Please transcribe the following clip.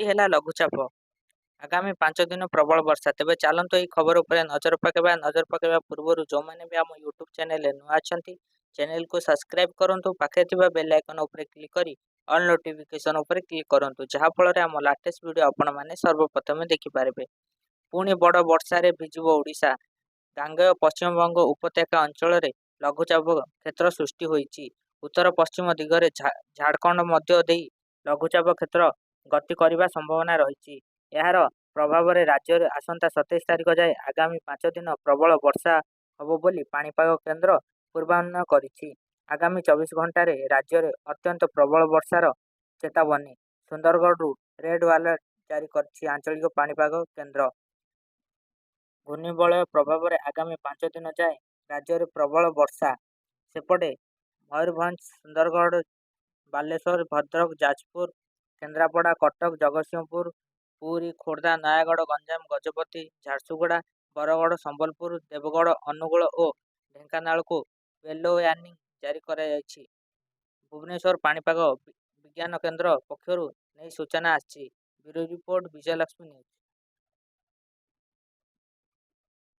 ହେଲା ଲଘୁଚାପ। ଆଗାମୀ 5 ଦିନ ପ୍ରବଳ ବର୍ଷା। ତେବେ ଚାଲନ୍ତୁ ଏହି ଖବର ଉପରେ ନଜର ପକାଇବା। ନଜର ପକାଇବା ପୂର୍ବରୁ ଯେଉଁମାନେ ବି ଆମ ୟୁଟ୍ୟୁବ୍ ଚ୍ୟାନେଲରେ ନୂଆ ଅଛନ୍ତି, ଚ୍ୟାନେଲକୁ ସବସ୍କ୍ରାଇବ୍ କରନ୍ତୁ। ପାଖରେ ଥିବା ବେଲ୍ ଆଇକନ୍ ଉପରେ କ୍ଲିକ୍ କରି ଅଲ୍ ନୋଟିଫିକେସନ୍ ଉପରେ କ୍ଲିକ୍ କରନ୍ତୁ, ଯାହାଫଳରେ ଆମ ଲାଟେଷ୍ଟ ଭିଡ଼ିଓ ଆପଣମାନେ ସର୍ବପ୍ରଥମେ ଦେଖିପାରିବେ। ପୁଣି ବଡ଼ ବର୍ଷାରେ ଭିଜିବ ଓଡ଼ିଶା। ଗାଙ୍ଗେୟ ପଶ୍ଚିମବଙ୍ଗ ଉପତ୍ୟକା ଅଞ୍ଚଳରେ ଲଘୁଚାପ କ୍ଷେତ୍ର ସୃଷ୍ଟି ହୋଇଛି। ଉତ୍ତର ପଶ୍ଚିମ ଦିଗରେ ଝାଡ଼ଖଣ୍ଡ ମଧ୍ୟ ଦେଇ ଲଘୁଚାପ କ୍ଷେତ୍ର ଗତି କରିବା ସମ୍ଭାବନା ରହିଛି। ଏହାର ପ୍ରଭାବରେ ରାଜ୍ୟରେ ଆସନ୍ତା 27 ତାରିଖ ଯାଏଁ ଆଗାମୀ 5 ଦିନ ପ୍ରବଳ ବର୍ଷା ହେବ ବୋଲି ପାଣିପାଗ କେନ୍ଦ୍ର ପୂର୍ବାନୁମାନ କରିଛି। ଆଗାମୀ 24 ଘଣ୍ଟାରେ ରାଜ୍ୟରେ ଅତ୍ୟନ୍ତ ପ୍ରବଳ ବର୍ଷାର ଚେତାବନୀ ସୁନ୍ଦରଗଡ଼ରୁ ରେଡ୍ ଆଲର୍ଟ ଜାରି କରିଛି ଆଞ୍ଚଳିକ ପାଣିପାଗ କେନ୍ଦ୍ର। ଘୂର୍ଣ୍ଣିବଳୟ ପ୍ରଭାବରେ ଆଗାମୀ 5 ଦିନ ଯାଏଁ ରାଜ୍ୟରେ ପ୍ରବଳ ବର୍ଷା। ସେପଟେ ମୟୂରଭଞ୍ଜ, ସୁନ୍ଦରଗଡ଼, ବାଲେଶ୍ୱର, ଭଦ୍ରକ, ଯାଜପୁର, କେନ୍ଦ୍ରାପଡ଼ା, କଟକ, ଜଗତସିଂହପୁର, ପୁରୀ, ଖୋର୍ଦ୍ଧା, ନୟାଗଡ଼, ଗଞ୍ଜାମ, ଗଜପତି, ଝାରସୁଗୁଡ଼ା, ବରଗଡ଼, ସମ୍ବଲପୁର, ଦେବଗଡ଼, ଅନୁଗୁଳ ଓ ଢେଙ୍କାନାଳକୁ ୟେଲୋ ୱାର୍ଣ୍ଣିଂ ଜାରି କରାଯାଇଛି। ଭୁବନେଶ୍ୱର ପାଣିପାଗ ବିଜ୍ଞାନ କେନ୍ଦ୍ର ପକ୍ଷରୁ ନେଇ ସୂଚନା ଆସିଛି। Bureau report, Vijayalakshmi news.